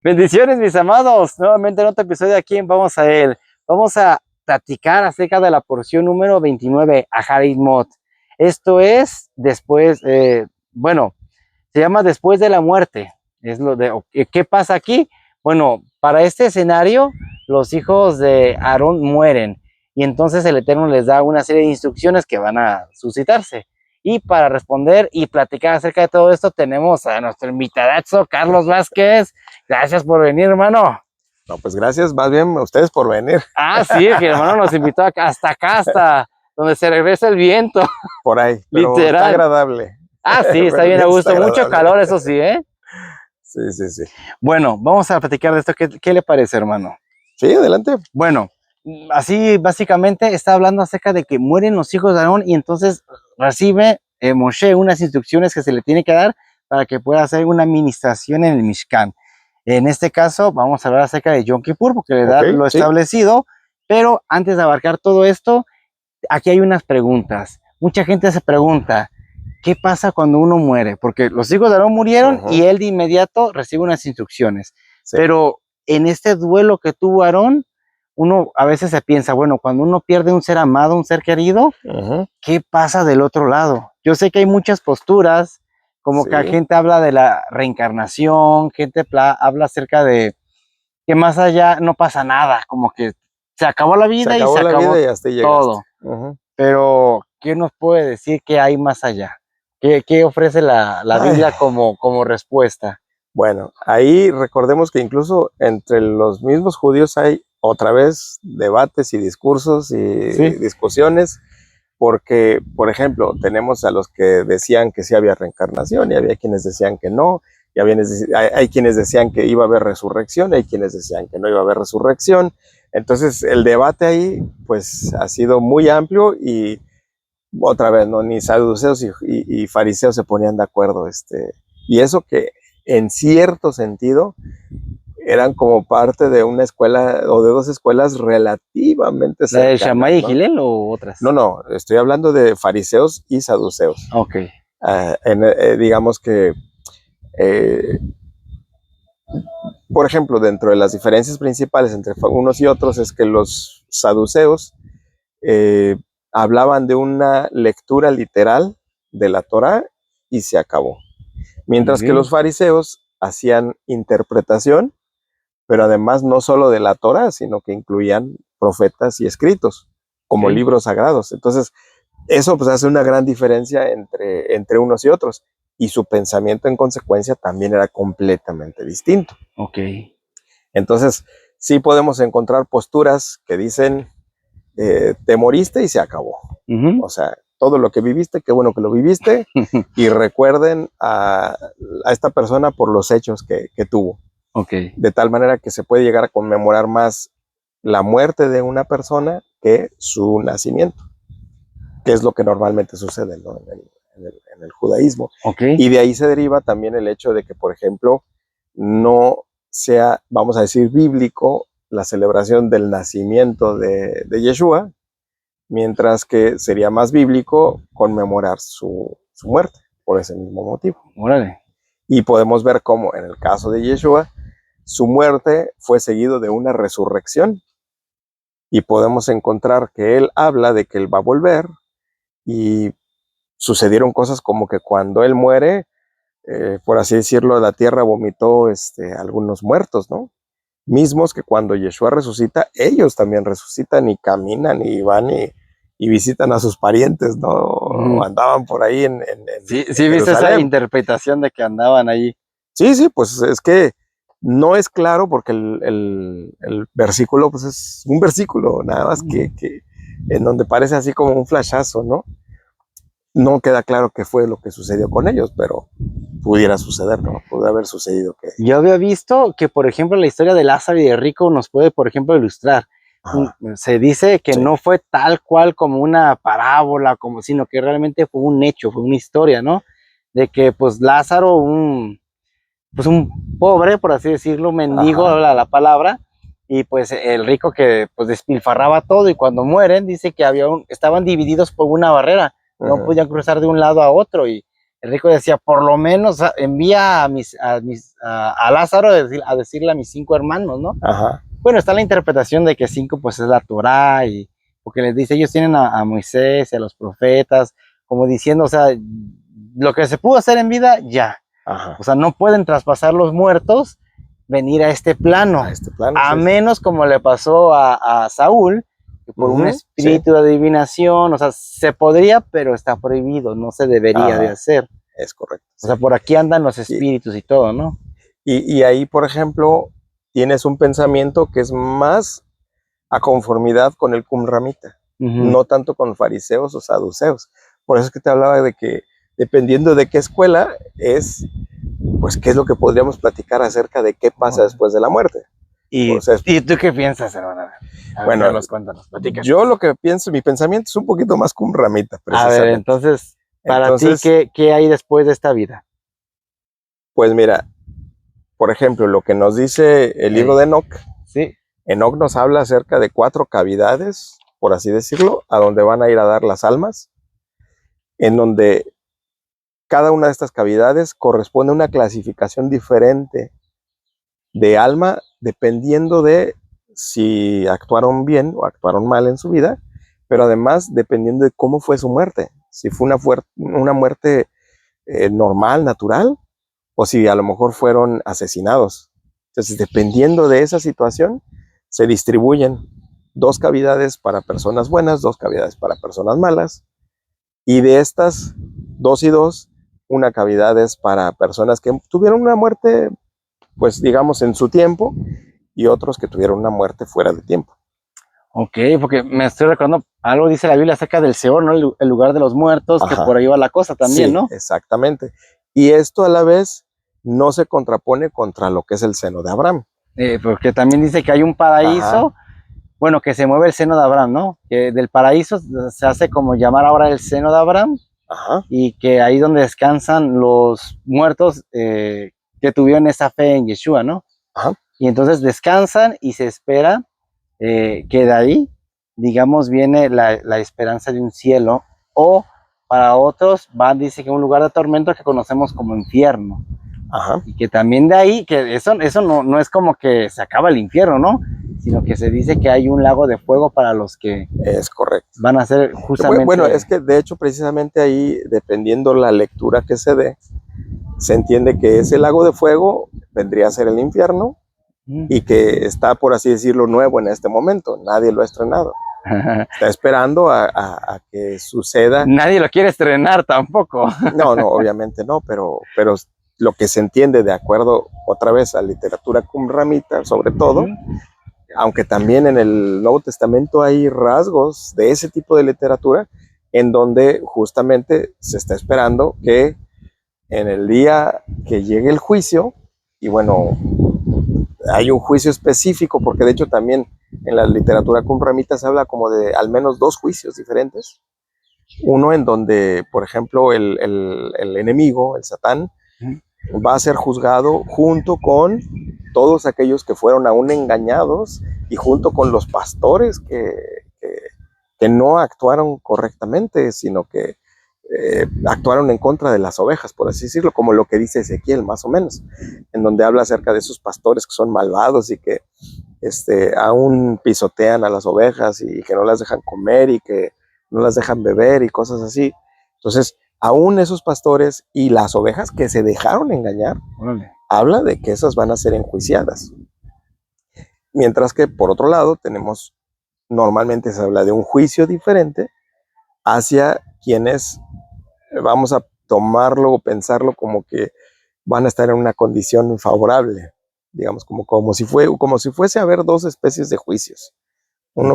Bendiciones, mis amados. Nuevamente en otro episodio aquí en Vamos a Él. Vamos a platicar acerca de la porción número 29, Aharit Mot. Esto es después, bueno, se llama después de la muerte. Es lo de, ¿qué pasa aquí? Bueno, para este escenario, los hijos de Aarón mueren y entonces el Eterno les da una serie de instrucciones que van a suscitarse. Y para responder y platicar acerca de todo esto, tenemos a nuestro invitadazo, Carlos Vázquez. Gracias por venir, hermano. No, pues gracias, más bien a ustedes por venir. Ah, sí, que el hermano nos invitó hasta donde se regresa el viento. Por ahí, pero Literal. está agradable. Ah, sí, está bien a gusto. Mucho calor, eso sí, ¿eh? Sí, sí, sí. Bueno, vamos a platicar de esto. ¿Qué le parece, hermano? Sí, adelante. Bueno, así básicamente está hablando acerca de que mueren los hijos de Aarón y entonces recibe Moshe unas instrucciones que se le tiene que dar para que pueda hacer una administración en el Mishkan. En este caso vamos a hablar acerca de Yom Kippur porque le da lo establecido, pero antes de abarcar todo esto, aquí hay unas preguntas. Mucha gente se pregunta, ¿qué pasa cuando uno muere? Porque los hijos de Aarón murieron y él de inmediato recibe unas instrucciones. Sí. Pero en este duelo que tuvo Aarón, uno a veces se piensa, bueno, cuando uno pierde un ser amado, un ser querido, ¿qué pasa del otro lado? Yo sé que hay muchas posturas, como que la gente habla de la reencarnación, gente habla acerca de que más allá no pasa nada, como que se acabó la vida y se acabó y hasta todo. Pero, ¿qué nos puede decir que hay más allá? ¿Qué ofrece la Biblia como respuesta? Bueno, ahí recordemos que incluso entre los mismos judíos hay otra vez debates y discursos y discusiones, porque, por ejemplo, tenemos a los que decían que sí había reencarnación y había quienes decían que no, y hay quienes decían que iba a haber resurrección, y hay quienes decían que no iba a haber resurrección. Entonces el debate ahí pues ha sido muy amplio y otra vez, ¿no? Ni saduceos y fariseos se ponían de acuerdo. Y eso que en cierto sentido eran como parte de una escuela o de dos escuelas relativamente cercanas. ¿La de Shammai y Hillel o otras? No, estoy hablando de fariseos y saduceos. Ok. Digamos que, por ejemplo, dentro de las diferencias principales entre unos y otros es que los saduceos hablaban de una lectura literal de la Torá y se acabó. Mientras que los fariseos hacían interpretación, pero además no solo de la Torá, sino que incluían profetas y escritos como libros sagrados. Entonces, eso pues hace una gran diferencia entre unos y otros. Y su pensamiento en consecuencia también era completamente distinto. Ok. Entonces, sí podemos encontrar posturas que dicen, te moriste y se acabó. O sea, todo lo que viviste, qué bueno que lo viviste, y recuerden a esta persona por los hechos que tuvo. Okay. De tal manera que se puede llegar a conmemorar más la muerte de una persona que su nacimiento, que es lo que normalmente sucede, ¿no? en el judaísmo. Okay. Y de ahí se deriva también el hecho de que, por ejemplo, no sea, vamos a decir, bíblico la celebración del nacimiento de Yeshua, mientras que sería más bíblico conmemorar su muerte, por ese mismo motivo. Órale. Y podemos ver cómo en el caso de Yeshua, su muerte fue seguido de una resurrección, y podemos encontrar que él habla de que él va a volver, y sucedieron cosas como que cuando él muere, por así decirlo, la tierra vomitó algunos muertos, ¿no? Mismos que cuando Yeshua resucita, ellos también resucitan y caminan y van y visitan a sus parientes, ¿no? Andaban por ahí sí, viste esa interpretación de que andaban allí. Sí, pues es que no es claro porque el versículo pues es un versículo nada más que en donde parece así como un flashazo, ¿no? No queda claro qué fue lo que sucedió con ellos, pero pudiera suceder, ¿no? Pudo haber sucedido que... Yo había visto que, por ejemplo, la historia de Lázaro y de Rico nos puede, por ejemplo, ilustrar. Se dice que no fue tal cual como una parábola, sino que realmente fue un hecho, fue una historia, ¿no? De que, pues, Lázaro, un pobre, por así decirlo, mendigo, habla la palabra, y pues el rico que pues despilfarraba todo, y cuando mueren dice que estaban divididos por una barrera, no podían cruzar de un lado a otro, y el rico decía, por lo menos envía a Lázaro a decirle a mis 5 hermanos, ¿no? Ajá. Bueno, está la interpretación de que 5 pues es la Torá, y porque les dice, ellos tienen a Moisés y a los profetas, como diciendo, o sea, lo que se pudo hacer en vida, ya. Ajá. O sea, no pueden traspasar los muertos, venir a este plano, a sí, menos como le pasó a Saúl, que por un espíritu de adivinación, o sea, se podría, pero está prohibido, no se debería de hacer. Es correcto. O sea, por aquí andan los espíritus y todo, ¿no? Y ahí, por ejemplo, tienes un pensamiento que es más a conformidad con el Qumramita, no tanto con fariseos o saduceos. Por eso es que te hablaba de que dependiendo de qué escuela es, pues qué es lo que podríamos platicar acerca de qué pasa después de la muerte. ¿Y, o sea, ¿y tú qué piensas, hermano? Bueno, Cuéntanos, yo lo que pienso, mi pensamiento es un poquito más Qumramita, precisamente. A ver, entonces, para ti, ¿qué hay después de esta vida? Pues mira, por ejemplo, lo que nos dice el libro de Enoc. Sí. Enoc nos habla acerca de 4 cavidades, por así decirlo, a donde van a ir a dar las almas, en donde cada una de estas cavidades corresponde a una clasificación diferente de alma, dependiendo de si actuaron bien o actuaron mal en su vida, pero además dependiendo de cómo fue su muerte, si fue una muerte normal, natural, o si a lo mejor fueron asesinados. Entonces, dependiendo de esa situación, se distribuyen 2 cavidades para personas buenas, 2 cavidades para personas malas, y de estas 2 y 2, una cavidad es para personas que tuvieron una muerte, pues digamos, en su tiempo, y otros que tuvieron una muerte fuera de tiempo. Ok, porque me estoy recordando, algo dice la Biblia acerca del Seol, ¿no? El lugar de los muertos, que por ahí va la cosa también, sí, ¿no? Exactamente. Y esto a la vez no se contrapone contra lo que es el seno de Abraham. Porque también dice que hay un paraíso, bueno, que se mueve el seno de Abraham, ¿no? Que del paraíso se hace como llamar ahora el seno de Abraham, y que ahí donde descansan los muertos que tuvieron esa fe en Yeshua, ¿no? Y entonces descansan y se espera que de ahí, digamos, viene la esperanza de un cielo, o para otros dice que un lugar de tormento que conocemos como infierno. Y que también de ahí, que eso no es como que se acaba el infierno, ¿no? Sino que se dice que hay un lago de fuego para los que van a ser justamente... Bueno, es que de hecho precisamente ahí, dependiendo la lectura que se dé, se entiende que ese lago de fuego vendría a ser el infierno, y que está, por así decirlo, nuevo en este momento. Nadie lo ha estrenado. Está esperando a que suceda. Nadie lo quiere estrenar tampoco. No, obviamente no, pero lo que se entiende de acuerdo otra vez a literatura qumramita, sobre todo, aunque también en el Nuevo Testamento hay rasgos de ese tipo de literatura, en donde justamente se está esperando que en el día que llegue el juicio, y bueno, hay un juicio específico, porque de hecho también en la literatura qumramita se habla como de al menos 2 juicios diferentes. Uno en donde, por ejemplo, el enemigo, el Satán, va a ser juzgado junto con todos aquellos que fueron aún engañados, y junto con los pastores que no actuaron correctamente, sino que actuaron en contra de las ovejas, por así decirlo, como lo que dice Ezequiel, más o menos, en donde habla acerca de esos pastores que son malvados y que aún pisotean a las ovejas y que no las dejan comer y que no las dejan beber y cosas así. Entonces, aún esos pastores y las ovejas que se dejaron engañar, habla de que esas van a ser enjuiciadas. Mientras que, por otro lado, normalmente se habla de un juicio diferente hacia quienes vamos a tomarlo o pensarlo como que van a estar en una condición favorable, digamos, como si fuese a haber 2 especies de juicios. Uno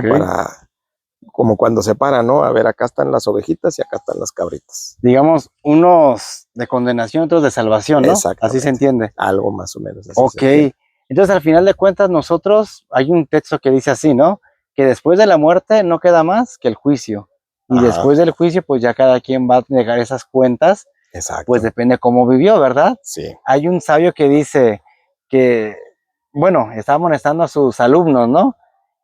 como cuando se para, ¿no? A ver, acá están las ovejitas y acá están las cabritas. Digamos, unos de condenación, otros de salvación, ¿no? Así se entiende. Algo más o menos así. Ok, entonces al final de cuentas nosotros, hay un texto que dice así, ¿no? Que después de la muerte no queda más que el juicio. Y después del juicio, pues ya cada quien va a negar esas cuentas. Pues depende cómo vivió, ¿verdad? Sí. Hay un sabio que dice que, bueno, está amonestando a sus alumnos, ¿no?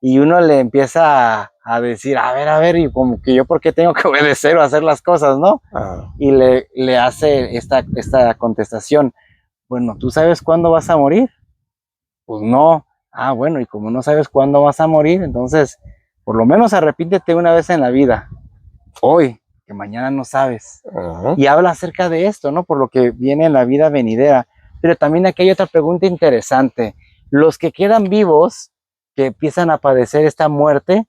y uno le empieza a decir, a ver, y como que yo por qué tengo que obedecer o hacer las cosas, ¿no? Y le hace esta contestación, bueno, ¿tú sabes cuándo vas a morir? Pues no. Ah, bueno, y como no sabes cuándo vas a morir, entonces, por lo menos arrepíntete una vez en la vida, hoy, que mañana no sabes. Y habla acerca de esto, ¿no? Por lo que viene en la vida venidera. Pero también aquí hay otra pregunta interesante. Los que quedan vivos, que empiezan a padecer esta muerte,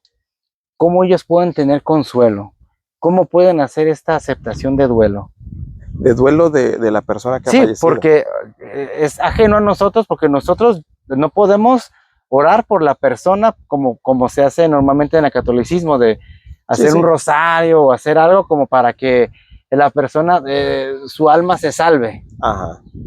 ¿cómo ellos pueden tener consuelo? ¿Cómo pueden hacer esta aceptación de duelo? De duelo de la persona que ha fallecido. Sí, porque es ajeno a nosotros, porque nosotros no podemos orar por la persona como se hace normalmente en el catolicismo, de hacer un rosario o hacer algo como para que la persona, su alma se salve.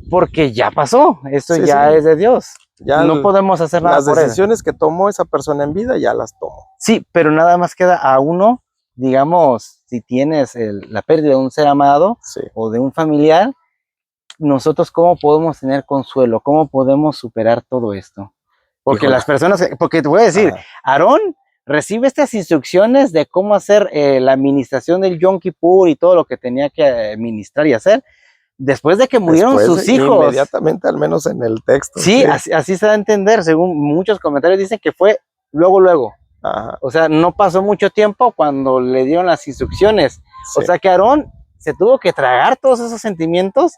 Porque ya pasó, esto ya es de Dios. Ya no podemos hacer nada por él. Las decisiones que tomó esa persona en vida ya las tomó. Sí, pero nada más queda a uno, digamos, si tienes la pérdida de un ser amado o de un familiar, nosotros cómo podemos tener consuelo, cómo podemos superar todo esto. Porque las personas, porque te voy a decir, Aarón recibe estas instrucciones de cómo hacer la administración del Yom Kippur y todo lo que tenía que administrar y hacer, después de que murieron sus hijos. Inmediatamente, al menos en el texto. Sí, así se da a entender, según muchos comentarios dicen que fue luego. O sea, no pasó mucho tiempo cuando le dieron las instrucciones. O sea que Aarón se tuvo que tragar todos esos sentimientos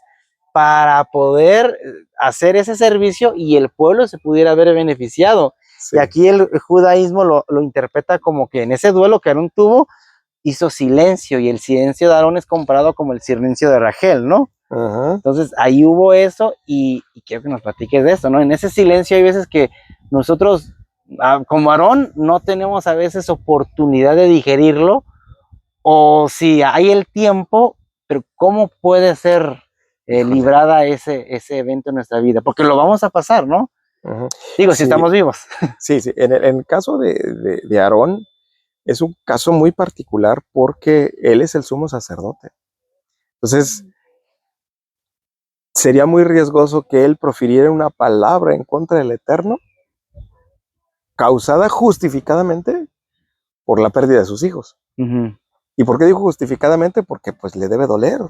para poder hacer ese servicio y el pueblo se pudiera ver beneficiado. Y aquí el judaísmo lo interpreta como que en ese duelo que Aarón tuvo, hizo silencio, y el silencio de Aarón es comparado como el silencio de Rachel, ¿no? Entonces ahí hubo eso, y quiero que nos platiques de eso, ¿no? En ese silencio hay veces que nosotros, como Aarón, no tenemos a veces oportunidad de digerirlo, o si hay el tiempo, pero ¿cómo puede ser librada ese evento en nuestra vida? Porque lo vamos a pasar, ¿no? Digo, si estamos vivos. Sí. En el caso de Aarón, es un caso muy particular porque él es el sumo sacerdote. Entonces, sería muy riesgoso que él profiriera una palabra en contra del Eterno, causada justificadamente por la pérdida de sus hijos. ¿Y por qué digo justificadamente? Porque pues le debe doler.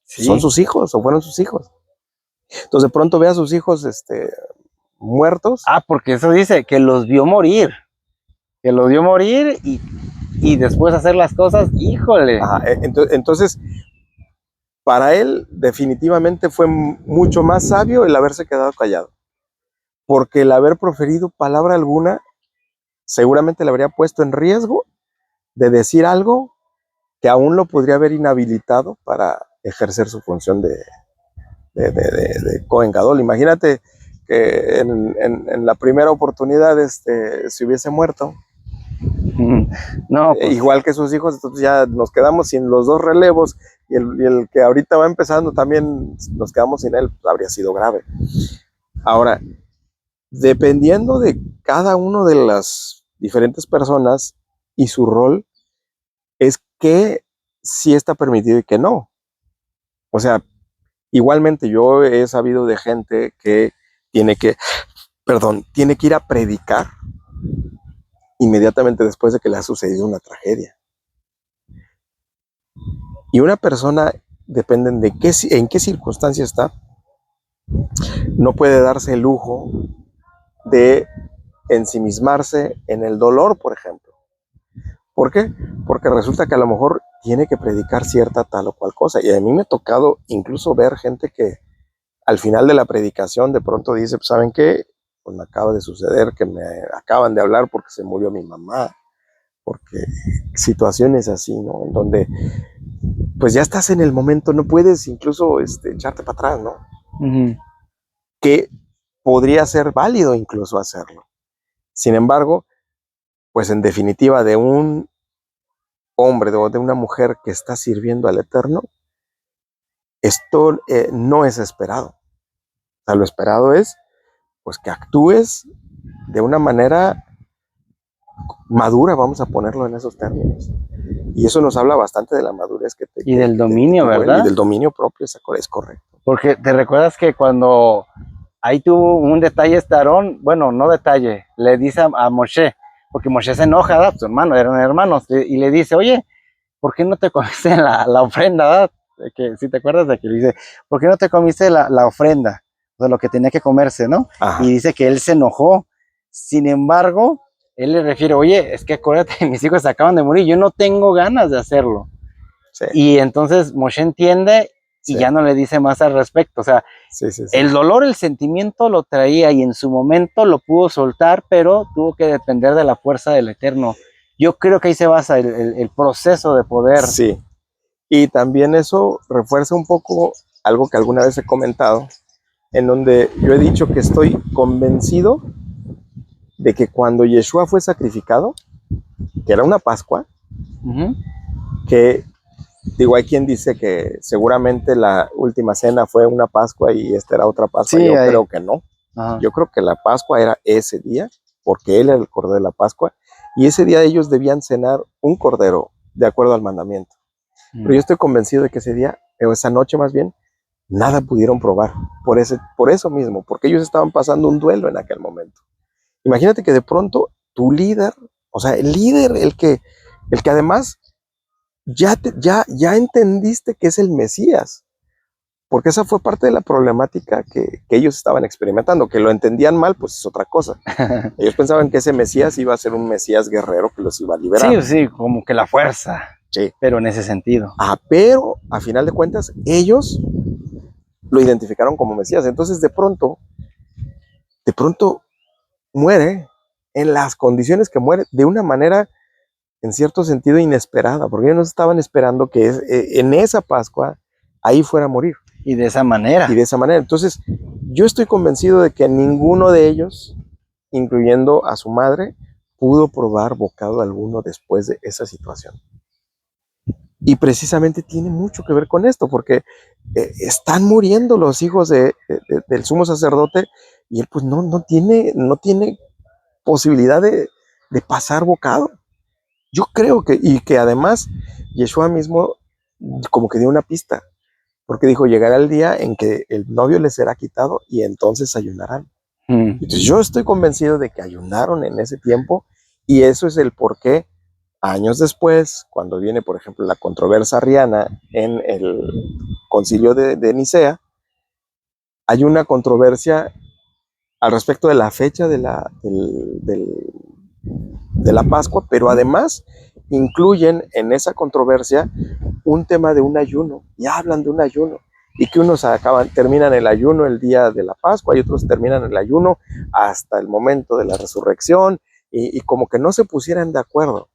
Son sus hijos, o fueron sus hijos. Entonces de pronto ve a sus hijos muertos. Porque eso dice, que los vio morir. Que los vio morir y después hacer las cosas, híjole. Entonces, para él definitivamente fue mucho más sabio el haberse quedado callado. Porque el haber proferido palabra alguna seguramente le habría puesto en riesgo de decir algo que aún lo podría haber inhabilitado para ejercer su función de Cohen Gadol. Imagínate que en la primera oportunidad se hubiese muerto. No, pues, igual que sus hijos, entonces ya nos quedamos sin los dos relevos, y el que ahorita va empezando también nos quedamos sin él, pues habría sido grave. Ahora, dependiendo de cada uno de las diferentes personas y su rol, es que sí está permitido y que no. O sea, igualmente yo he sabido de gente que tiene que ir a predicar inmediatamente después de que le ha sucedido una tragedia. Y una persona, dependen de en qué circunstancia está, no puede darse el lujo de ensimismarse en el dolor, por ejemplo. ¿Por qué? Porque resulta que a lo mejor tiene que predicar cierta tal o cual cosa. Y a mí me ha tocado incluso ver gente que al final de la predicación de pronto dice, pues, ¿saben qué? Pues me acaba de suceder que me acaban de hablar porque se murió mi mamá. Porque situaciones así, ¿no? En donde pues ya estás en el momento, no puedes incluso echarte para atrás, ¿no? Que podría ser válido incluso hacerlo. Sin embargo, pues en definitiva, de un hombre o de una mujer que está sirviendo al Eterno, esto no es esperado. O sea, lo esperado es pues que actúes de una manera madura, vamos a ponerlo en esos términos. Y eso nos habla bastante de la madurez que y del dominio, ¿verdad? Y del dominio propio, es correcto. Porque te recuerdas que cuando ahí tuvo un detalle Aarón, bueno, no detalle, le dice a Moshe, porque Moshe se enoja, ¿verdad? Su hermano, eran hermanos, y le dice, oye, ¿por qué no te comiste la ofrenda, verdad? Que, si te acuerdas de que le dice, ¿por qué no te comiste la ofrenda? O sea, lo que tenía que comerse, ¿no? Ajá. Y dice que él se enojó. Sin embargo, él le refiere, oye, es que acuérdate, mis hijos acaban de morir, yo no tengo ganas de hacerlo. Sí. Y entonces Moshe entiende y Sí. ya no le dice más al respecto. O sea, sí. el dolor, el sentimiento lo traía y en su momento lo pudo soltar, pero tuvo que depender de la fuerza del Eterno. Yo creo que ahí se basa el proceso de poder. Sí. Y también eso refuerza un poco algo que alguna vez he comentado, en donde yo he dicho que estoy convencido de que cuando Yeshua fue sacrificado, que era una Pascua, que digo, hay quien dice que seguramente la última cena fue una Pascua y esta era otra Pascua. Sí, yo ahí. creo que no. Ajá. Yo creo que la Pascua era ese día, porque él era el Cordero de la Pascua, y ese día ellos debían cenar un cordero de acuerdo al mandamiento. Pero yo estoy convencido de que ese día, o esa noche más bien, nada pudieron probar, por eso mismo, porque ellos estaban pasando un duelo en aquel momento. Imagínate que de pronto tu líder, o sea, el líder, el que además ya entendiste que es el Mesías, porque esa fue parte de la problemática que ellos estaban experimentando. Que lo entendían mal, pues es otra cosa. Ellos pensaban que ese Mesías iba a ser un Mesías guerrero que los iba a liberar. Sí, como que la fuerza. Sí. Pero en ese sentido. Pero a final de cuentas, ellos lo identificaron como Mesías. Entonces, de pronto muere en las condiciones que muere, de una manera, en cierto sentido, inesperada, porque ellos no estaban esperando que en esa Pascua ahí fuera a morir. Y de esa manera. Entonces, yo estoy convencido de que ninguno de ellos, incluyendo a su madre, pudo probar bocado alguno después de esa situación. Y precisamente tiene mucho que ver con esto, porque están muriendo los hijos del sumo sacerdote y él pues no tiene posibilidad de pasar bocado. Yo creo que además Yeshua mismo como que dio una pista, porque dijo, llegará el día en que el novio les será quitado y entonces ayunarán. Entonces yo estoy convencido de que ayunaron en ese tiempo, y eso es el por qué años después, cuando viene, por ejemplo, la controversia arriana en el concilio de Nicea, hay una controversia al respecto de la fecha de la Pascua, pero además incluyen en esa controversia un tema de un ayuno, y hablan de un ayuno, y que unos terminan el ayuno el día de la Pascua y otros terminan el ayuno hasta el momento de la resurrección, y como que no se pusieran de acuerdo,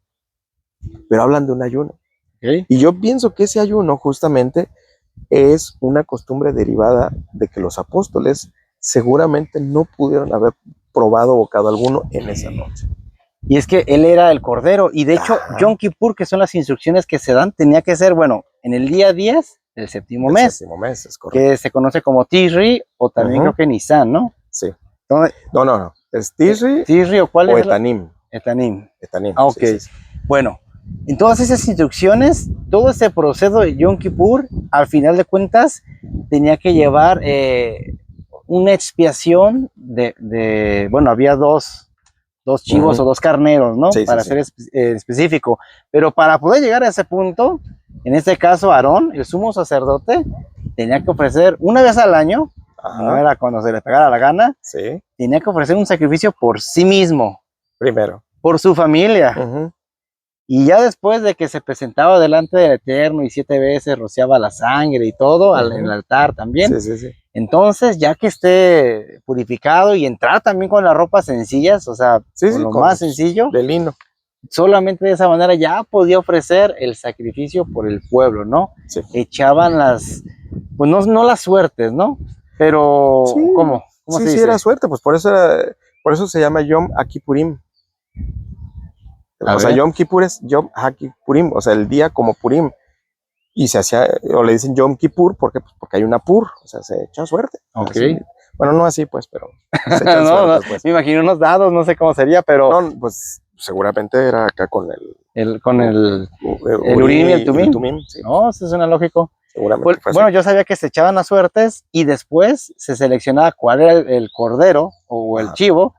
pero hablan de un ayuno. Okay. Y yo pienso que ese ayuno justamente es una costumbre derivada de que los apóstoles seguramente no pudieron haber probado bocado alguno en esa noche. Y es que él era el Cordero, y de hecho, Yom Kippur, que son las instrucciones que se dan, tenía que ser, bueno, en el día 10 del séptimo mes. Séptimo mes, es correcto. Que se conoce como Tishri, o también creo que Nisan, ¿no? Sí. Entonces, no. ¿Es Tishri? ¿Tishri o cuál o es? Etanim. Etanim. Ah, ok. Sí. Bueno, en todas esas instrucciones, todo ese proceso de Yom Kippur, al final de cuentas, tenía que llevar una expiación bueno, había dos chivos o dos carneros, ¿no? Para ser específico. Pero para poder llegar a ese punto, en este caso, Aarón, el sumo sacerdote, tenía que ofrecer una vez al año, no era cuando se le pegara la gana, tenía que ofrecer un sacrificio por sí mismo. Primero. Por su familia. Y ya después de que se presentaba delante del Eterno y 7 veces rociaba la sangre y todo, en el altar también. Sí. Entonces, ya que esté purificado y entrar también con las ropas sencillas, o sea, con lo más sencillo, de lino, solamente de esa manera ya podía ofrecer el sacrificio por el pueblo, ¿no? Sí. Echaban pues no las suertes, ¿no? Pero, sí. ¿cómo se dice? Sí, era suerte, pues por eso se llama Yom HaKippurim. O sea, Yom Kippur es Yom HaKippurim, o sea, el día como Purim. Y se hacía, o le dicen Yom Kippur, porque hay una pur, o sea, se echa suerte. Ok. Así. Bueno, no así, pues, pero se echan suertes, pues. Me imagino unos dados, no sé cómo sería, pero... No, pues, seguramente era acá con el Urim y el Tumim. Sí. No, eso suena lógico. Seguramente fue bueno, yo sabía que se echaban las suertes y después se seleccionaba cuál era el cordero o el chivo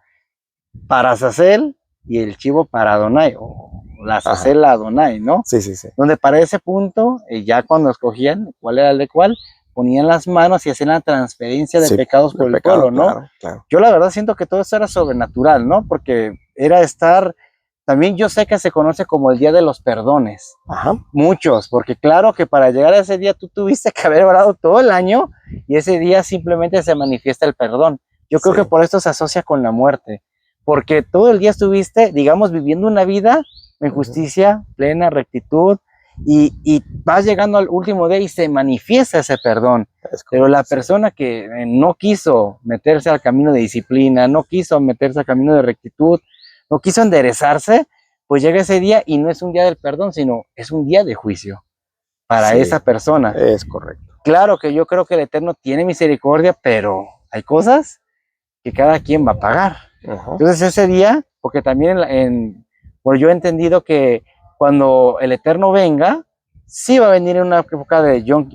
para Azazel, y el chivo para Adonai, o la azazel a Adonai, ¿no? Sí, sí, sí. Donde para ese punto, ya cuando escogían cuál era el de cuál, ponían las manos y hacían la transferencia de Sí, pecados de por el pecado, pueblo, ¿no? claro, claro. Yo la verdad siento que todo eso era sobrenatural, ¿no? Porque era estar, también yo sé que se conoce como el Día de los Perdones. Ajá. Muchos, porque claro que para llegar a ese día tú tuviste que haber orado todo el año y ese día simplemente se manifiesta el perdón. Yo creo Sí. que por esto se asocia con la muerte, porque todo el día estuviste, digamos, viviendo una vida en justicia, plena, rectitud, y vas llegando al último día y se manifiesta ese perdón. Pero la persona que no quiso meterse al camino de disciplina, no quiso meterse al camino de rectitud, no quiso enderezarse, pues llega ese día y no es un día del perdón, sino es un día de juicio para esa persona. Es correcto. Claro que yo creo que el Eterno tiene misericordia, pero hay cosas que cada quien va a pagar. Entonces ese día, porque también pues yo he entendido que cuando el Eterno venga, sí va a venir en una época de Yom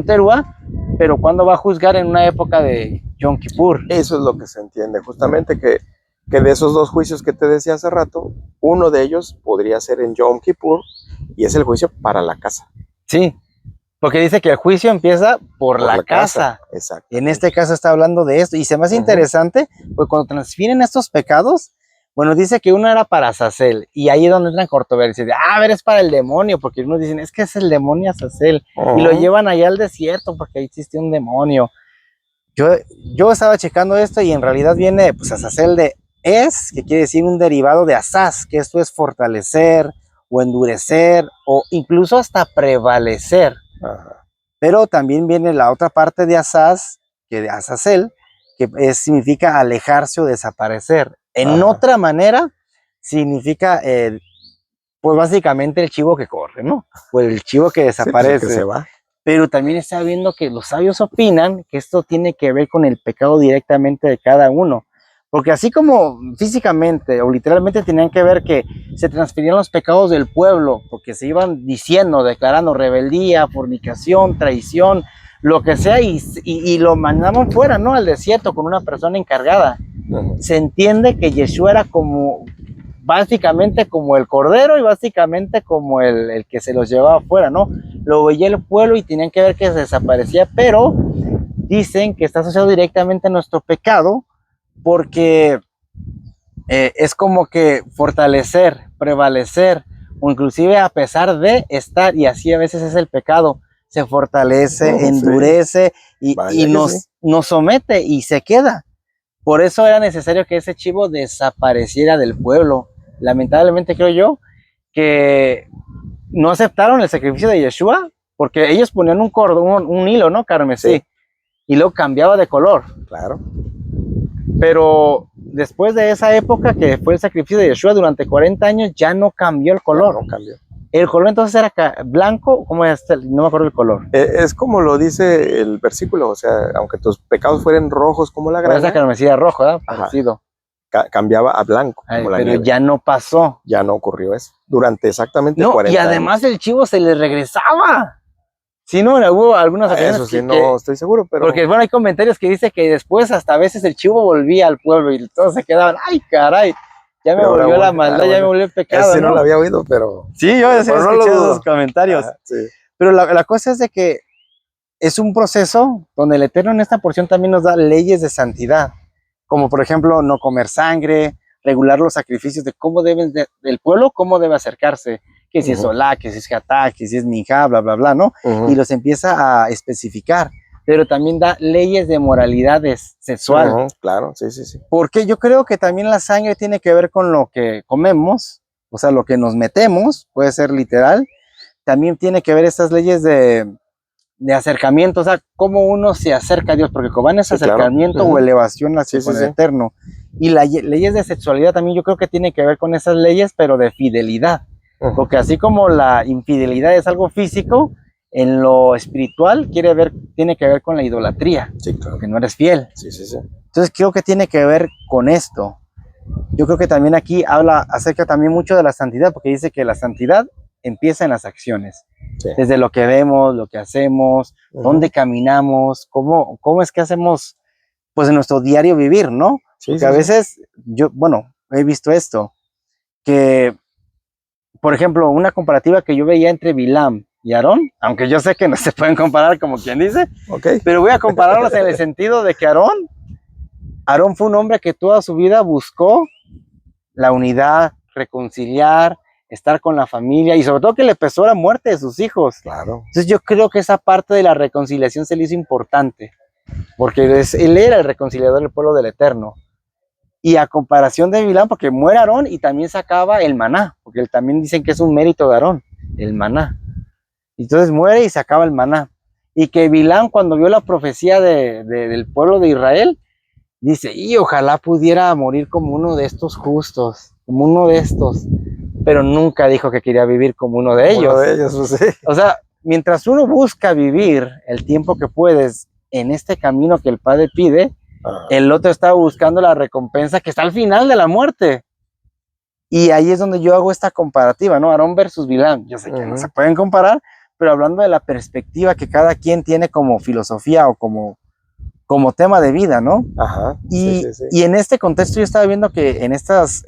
Teruah, pero cuando va a juzgar en una época de Yom Kippur. Eso es lo que se entiende, justamente que de esos dos juicios que te decía hace rato, uno de ellos podría ser en Yom Kippur y es el juicio para la casa. Sí, porque dice que el juicio empieza por la casa. Exacto. En este caso está hablando de esto. Y se me hace interesante, porque cuando transfieren estos pecados, bueno, dice que uno era para Azazel, y ahí es donde entran controversias. A ver, es para el demonio, porque unos dicen, es que es el demonio Azazel, y lo llevan allá al desierto, porque ahí existe un demonio. Yo estaba checando esto, y en realidad viene, pues, Azazel de que quiere decir un derivado de Azaz, que esto es fortalecer, o endurecer, o incluso hasta prevalecer. Ajá. Pero también viene la otra parte de Azaz, que de Azazel, que significa alejarse o desaparecer. En otra manera, significa, pues básicamente el chivo que corre, ¿no? O el chivo que desaparece. Sí, que se va. Pero también está viendo que los sabios opinan que esto tiene que ver con el pecado directamente de cada uno. Porque así como físicamente o literalmente tenían que ver que se transferían los pecados del pueblo, porque se iban diciendo, declarando rebeldía, fornicación, traición, lo que sea, y lo mandaban fuera, ¿no? Al desierto con una persona encargada. Se entiende que Yeshua era como, básicamente como el cordero y básicamente como el que se los llevaba afuera, ¿no? Lo veía el pueblo y tenían que ver que se desaparecía, pero dicen que está asociado directamente a nuestro pecado, porque es como que fortalecer, prevalecer, o inclusive a pesar de estar, y así a veces es el pecado, se fortalece, endurece, y nos somete y se queda. Por eso era necesario que ese chivo desapareciera del pueblo. Lamentablemente creo yo que no aceptaron el sacrificio de Yeshua, porque ellos ponían un cordón, un hilo, ¿no? Carmesí, y luego cambiaba de color. Claro. Pero después de esa época que fue el sacrificio de Yeshua durante 40 años, ya no cambió el color. No cambió. El color entonces era blanco, ¿cómo es? No me acuerdo el color. Es como lo dice el versículo, o sea, aunque tus pecados fueran rojos como la grana. Esa carmesí era rojo, ¿verdad? Parecido. Cambiaba a blanco. Como la nieve. Ya no pasó. Ya no ocurrió eso. Durante exactamente 40 años. Y además el chivo se le regresaba. Sí, no, hubo algunas ocasiones. Eso sí, no estoy seguro, pero. Porque bueno, hay comentarios que dicen que después hasta a veces el chivo volvía al pueblo y todos se quedaban, ay, caray. Ya me volvió la maldad, ya me volvió el pecado. Ese no lo había oído, pero. Sí, yo sí he escuchado esos comentarios. Sí. Pero la cosa es de que es un proceso donde el Eterno en esta porción también nos da leyes de santidad. Como por ejemplo, no comer sangre, regular los sacrificios de cómo deben del pueblo, cómo debe acercarse. Que si es Olá, que si es Jatá, que si es Minjá, bla, bla, bla, ¿no? Y los empieza a especificar. Pero también da leyes de moralidades sexual. Claro, sí, sí, sí. Porque yo creo que también la sangre tiene que ver con lo que comemos, o sea, lo que nos metemos, puede ser literal. También tiene que ver estas leyes de acercamiento, o sea, cómo uno se acerca a Dios, porque como es acercamiento o elevación hacia con el Eterno. Y las leyes de sexualidad también yo creo que tiene que ver con esas leyes, pero de fidelidad. Porque así como la infidelidad es algo físico, en lo espiritual tiene que ver con la idolatría, que no eres fiel. Entonces creo que tiene que ver con esto. Yo creo que también aquí habla acerca también mucho de la santidad, porque dice que la santidad empieza en las acciones. Desde lo que vemos, lo que hacemos, dónde caminamos, cómo es que hacemos pues en nuestro diario vivir, ¿no? Porque a veces he visto esto, que, por ejemplo, una comparativa que yo veía entre Bilam y Aarón, aunque yo sé que no se pueden comparar como quien dice, pero voy a compararlos en el sentido de que Aarón fue un hombre que toda su vida buscó la unidad, reconciliar, estar con la familia y sobre todo que le pesó la muerte de sus hijos. Claro. Entonces yo creo que esa parte de la reconciliación se le hizo importante, porque él era el reconciliador del pueblo del Eterno. Y a comparación de Bilam, porque muere Aarón y también sacaba el maná, porque él también dicen que es un mérito de Aarón, el maná. Entonces muere y sacaba el maná. Y que Bilam, cuando vio la profecía del pueblo de Israel, dice, y ojalá pudiera morir como uno de estos justos, como uno de estos, pero nunca dijo que quería vivir como uno de ellos. Uno de ellos, pues, sí. O sea, mientras uno busca vivir el tiempo que puedes en este camino que el Padre pide, el otro está buscando la recompensa que está al final de la muerte. Y ahí es donde yo hago esta comparativa, ¿no? Aarón versus Bilam. Yo sé que no se pueden comparar, pero hablando de la perspectiva que cada quien tiene como filosofía o como tema de vida, ¿no? Ajá. Y en este contexto yo estaba viendo que en estas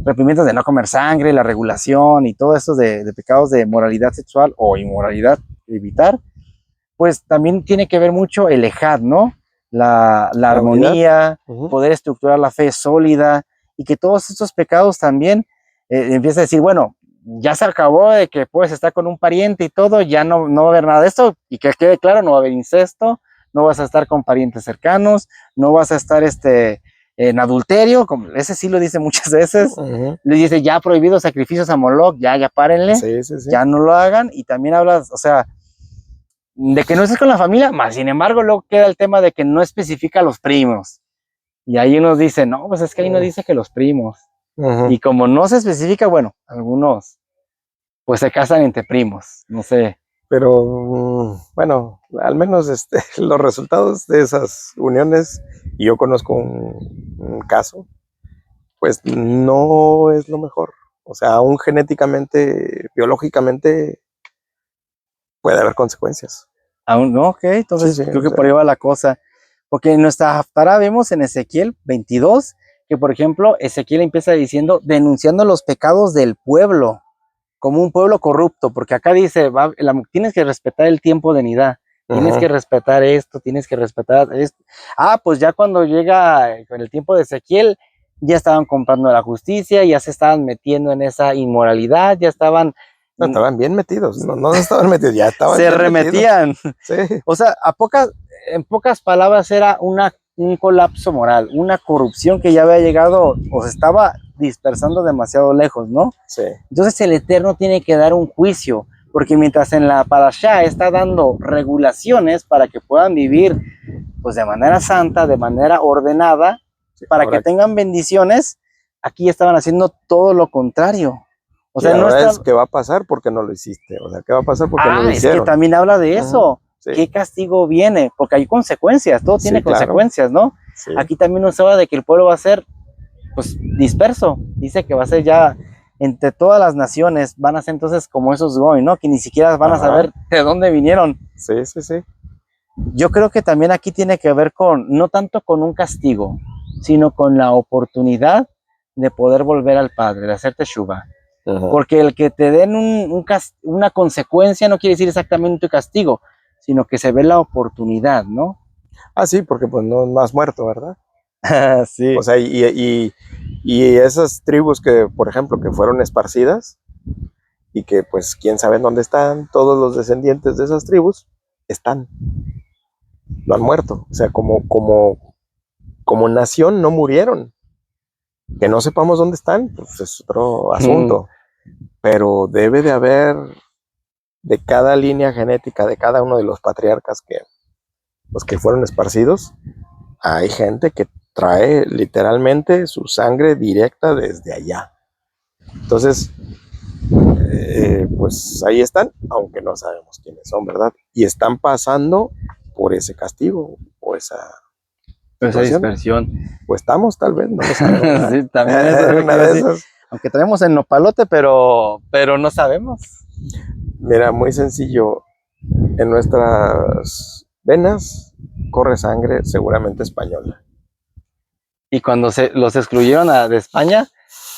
reprimiendas de no comer sangre, la regulación y todo eso de pecados de moralidad sexual o inmoralidad evitar, pues también tiene que ver mucho el ejad, ¿no? La armonía, poder estructurar la fe sólida y que todos estos pecados también empieza a decir, bueno, ya se acabó de que puedes estar con un pariente y todo, ya no va a haber nada de esto y que quede claro, no va a haber incesto, no vas a estar con parientes cercanos, no vas a estar en adulterio, como ese sí lo dice muchas veces, le dice ya prohibido sacrificios a Moloch, ya párenle, ya no lo hagan, y también hablas, o sea, de que no estés con la familia, más sin embargo luego queda el tema de que no especifica a los primos, y ahí unos dicen, no, pues es que ahí no dice que los primos, y como no se especifica, bueno, algunos pues se casan entre primos, no sé. Pero bueno, al menos los resultados de esas uniones, y yo conozco un caso, pues no es lo mejor. O sea, aún genéticamente, biológicamente, puede haber consecuencias. Aún no, ok, entonces creo que por ahí va la cosa. Porque en nuestra Haftará vemos en Ezequiel 22 que, por ejemplo, Ezequiel empieza diciendo, denunciando los pecados del pueblo, como un pueblo corrupto, porque acá dice, tienes que respetar el tiempo de nidad, tienes que respetar esto, tienes que respetar esto. Pues ya cuando llega con el tiempo de Ezequiel, ya estaban comprando la justicia, ya se estaban metiendo en esa inmoralidad, ya estaban... No, estaban bien metidos, no estaban metidos, ya estaban se remetían. Sí. O sea, en pocas palabras era un colapso moral, una corrupción que ya había llegado o se estaba dispersando demasiado lejos, ¿no? Sí. Entonces el Eterno tiene que dar un juicio, porque mientras en la Parashá está dando regulaciones para que puedan vivir pues de manera santa, de manera ordenada, para que tengan bendiciones, aquí estaban haciendo todo lo contrario. O sea, no es ¿qué va a pasar porque no lo hiciste? O sea, ¿qué va a pasar porque no lo hicieron? Es que también habla de eso. Sí. ¿Qué castigo viene? Porque hay consecuencias, todo tiene consecuencias, ¿no? Sí. Aquí también nos habla de que el pueblo va a ser pues disperso. Dice que va a ser ya entre todas las naciones, van a ser entonces como esos goy, ¿no? Que ni siquiera van a saber de dónde vinieron. Sí. Yo creo que también aquí tiene que ver con, no tanto con un castigo, sino con la oportunidad de poder volver al Padre, de hacer teshuva. Porque el que te den una consecuencia no quiere decir exactamente castigo, sino que se ve la oportunidad, ¿no? Sí, porque pues no has muerto, ¿verdad? Sí. O sea, y esas tribus que, por ejemplo, que fueron esparcidas y que pues quién sabe dónde están, todos los descendientes de esas tribus están, no han muerto. O sea, como nación no murieron. Que no sepamos dónde están, pues es otro asunto. Pero debe de haber de cada línea genética de cada uno de los patriarcas que fueron esparcidos, hay gente que trae literalmente su sangre directa desde allá. Entonces, pues ahí están, aunque no sabemos quiénes son, ¿verdad? Y están pasando por ese castigo o esa dispersión. Pues estamos, tal vez, no lo sabemos. Sí, también es una de esas. Aunque traemos el nopalote, pero no sabemos. Mira, muy sencillo. En nuestras venas corre sangre seguramente española. Y cuando los excluyeron de España,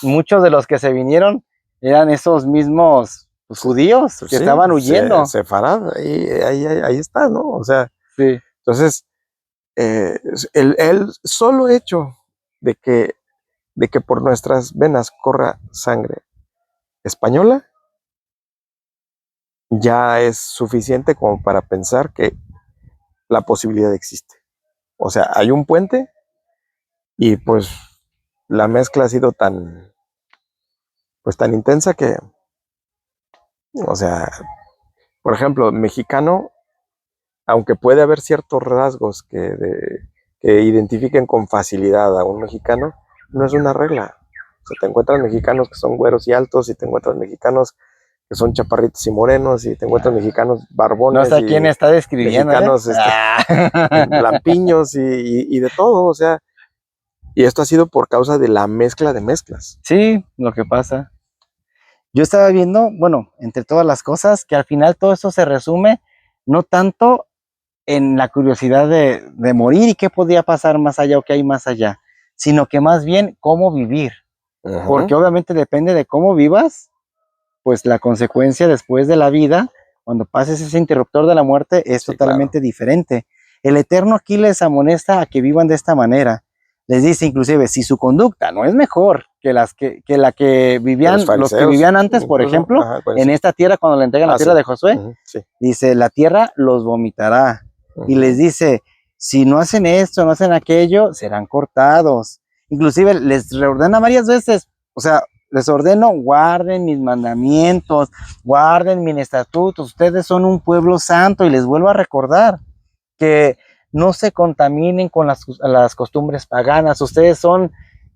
muchos de los que se vinieron eran esos mismos pues, judíos que estaban huyendo. Sefarad, ahí está, ¿no? O sea, sí. Entonces, el solo hecho de que por nuestras venas corra sangre española ya es suficiente como para pensar que la posibilidad existe. O sea, hay un puente y pues la mezcla ha sido tan intensa que, o sea, por ejemplo, mexicano, aunque puede haber ciertos rasgos que identifiquen con facilidad a un mexicano, no es una regla. O sea, te encuentras mexicanos que son güeros y altos, y te encuentras mexicanos que son chaparritos y morenos, y te encuentras mexicanos barbones. No sé quién está describiendo. Mexicanos lampiños y de todo, o sea. Y esto ha sido por causa de la mezcla de mezclas. Sí, lo que pasa. Yo estaba viendo, bueno, entre todas las cosas, que al final todo esto se resume no tanto en la curiosidad de morir y qué podía pasar más allá o qué hay más allá, sino que más bien cómo vivir. Porque obviamente depende de cómo vivas, pues la consecuencia después de la vida, cuando pases ese interruptor de la muerte, es totalmente diferente. El Eterno aquí les amonesta a que vivan de esta manera. Les dice inclusive, si su conducta no es mejor que la que vivían los que vivían antes, por ejemplo, en esta tierra, cuando le entregan la tierra de Josué, dice, la tierra los vomitará. Y les dice, si no hacen esto, no hacen aquello, serán cortados. Inclusive les reordena varias veces, o sea, les ordeno, guarden mis mandamientos, guarden mis estatutos, ustedes son un pueblo santo, y les vuelvo a recordar que no se contaminen con las costumbres paganas, ustedes son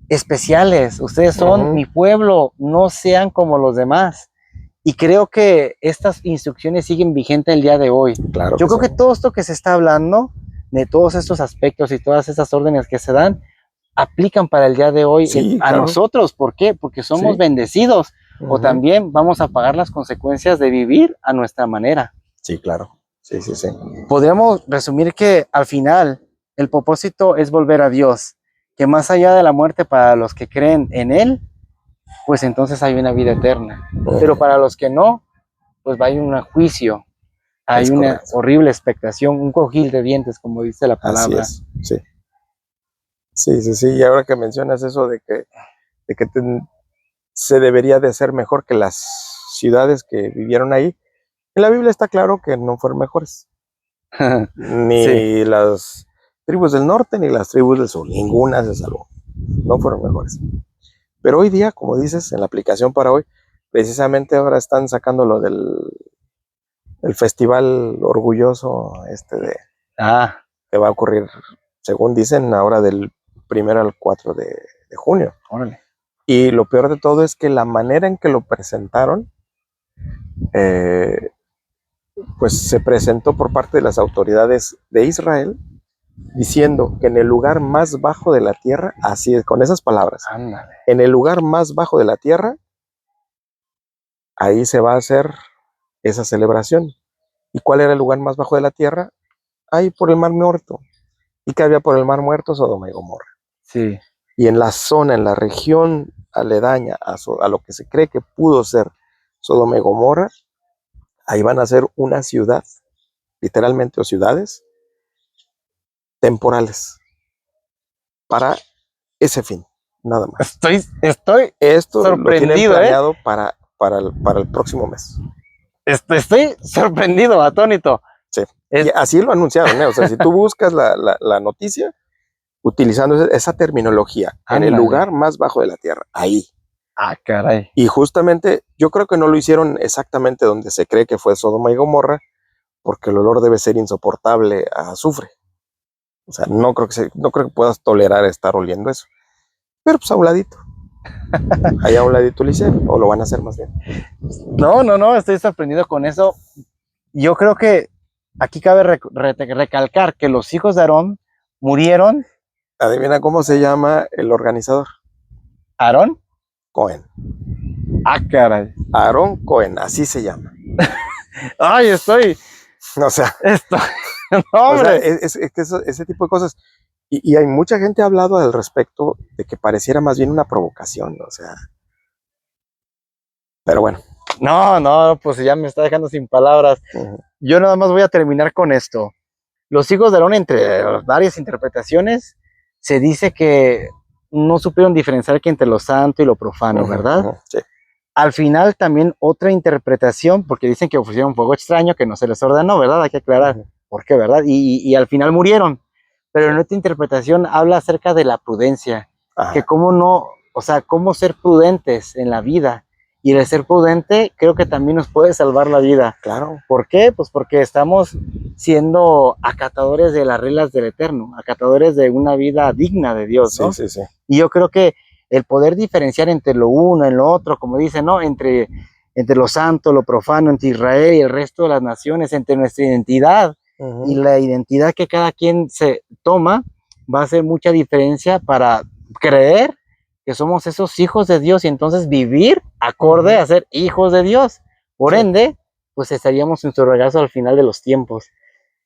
especiales, ustedes son mi pueblo, no sean como los demás. Y creo que estas instrucciones siguen vigentes el día de hoy. Claro. Yo creo que todo esto que se está hablando, de todos estos aspectos y todas estas órdenes que se dan, aplican para el día de hoy a nosotros. ¿Por qué? Porque somos bendecidos. O también vamos a pagar las consecuencias de vivir a nuestra manera. Sí, claro. Sí. Podríamos resumir que al final el propósito es volver a Dios, que más allá de la muerte para los que creen en Él, pues entonces hay una vida eterna. Pero para los que no, pues va a haber un juicio, hay una horrible expectación, un cojil de dientes, como dice la palabra. Así es, sí. Y ahora que mencionas eso de que se debería de hacer mejor que las ciudades que vivieron ahí, en la Biblia está claro que no fueron mejores. Ni las tribus del norte ni las tribus del sur, ninguna se salvó, no fueron mejores. Pero hoy día, como dices, en la aplicación para hoy, precisamente ahora están sacando lo del el festival orgulloso que va a ocurrir, según dicen, ahora del 1 al 4 de junio. Órale. Y lo peor de todo es que la manera en que lo presentaron, pues se presentó por parte de las autoridades de Israel, diciendo que en el lugar más bajo de la tierra, así es, con esas palabras, en el lugar más bajo de la tierra, ahí se va a hacer esa celebración. ¿Y cuál era el lugar más bajo de la tierra? Ahí por el Mar Muerto. ¿Y qué había por el Mar Muerto? Sodoma y Gomorra. Sí. Y en la zona, en la región aledaña a lo que se cree que pudo ser Sodoma y Gomorra, ahí van a ser una ciudad, literalmente, o ciudades temporales para ese fin, nada más. Esto sorprendido, lo tienen planeado para el próximo mes. Estoy sorprendido, atónito. Sí, y así lo anunciaron, O sea, si tú buscas la noticia, utilizando esa terminología, en el lugar más bajo de la tierra, ahí. Ah, caray. Y justamente, yo creo que no lo hicieron exactamente donde se cree que fue Sodoma y Gomorra, porque el olor debe ser insoportable a azufre. O sea, no creo que puedas tolerar estar oliendo eso. Pero pues a un ladito. Allá a un ladito lo hicieron, o lo van a hacer más bien. No, estoy sorprendido con eso. Yo creo que aquí cabe recalcar que los hijos de Aarón murieron. Adivina cómo se llama el organizador. ¿Aarón? Cohen. Ah, caray. Aarón Cohen, así se llama. Ay, O sea, no, hombre. O sea, es que ese tipo de cosas. Y hay mucha gente ha hablado al respecto de que pareciera más bien una provocación, o sea. Pero bueno. No, pues ya me está dejando sin palabras. Yo nada más voy a terminar con esto. Los hijos de Aarón, entre varias interpretaciones, se dice que no supieron diferenciar que entre lo santo y lo profano, ¿verdad? Sí. Al final también otra interpretación, porque dicen que ofrecieron fuego extraño que no se les ordenó, ¿verdad? Hay que aclarar por qué, ¿verdad? Y al final murieron. Pero en otra interpretación habla acerca de la prudencia, que cómo no, o sea, cómo ser prudentes en la vida. Y el ser prudente creo que también nos puede salvar la vida. Claro. ¿Por qué? Pues porque estamos siendo acatadores de las reglas del Eterno, acatadores de una vida digna de Dios, ¿no? Sí. Y yo creo que el poder diferenciar entre lo uno y lo otro, como dicen, ¿no? Entre lo santo, lo profano, entre Israel y el resto de las naciones, entre nuestra identidad y la identidad que cada quien se toma, va a hacer mucha diferencia para creer que somos esos hijos de Dios y entonces vivir acorde a ser hijos de Dios. Por ende, pues estaríamos en su regazo al final de los tiempos.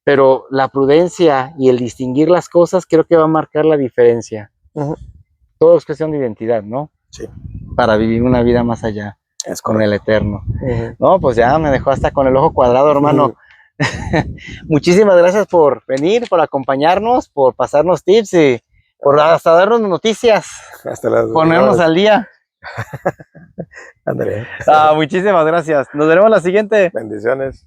Pero la prudencia y el distinguir las cosas creo que va a marcar la diferencia. Todo es cuestión de identidad, ¿no? Sí. Para vivir una vida más allá con el Eterno. No, pues ya me dejó hasta con el ojo cuadrado, hermano. Muchísimas gracias por venir, por acompañarnos, por pasarnos tips y por hasta darnos noticias, hasta las ponernos al día. André. Muchísimas gracias. Nos veremos la siguiente. Bendiciones.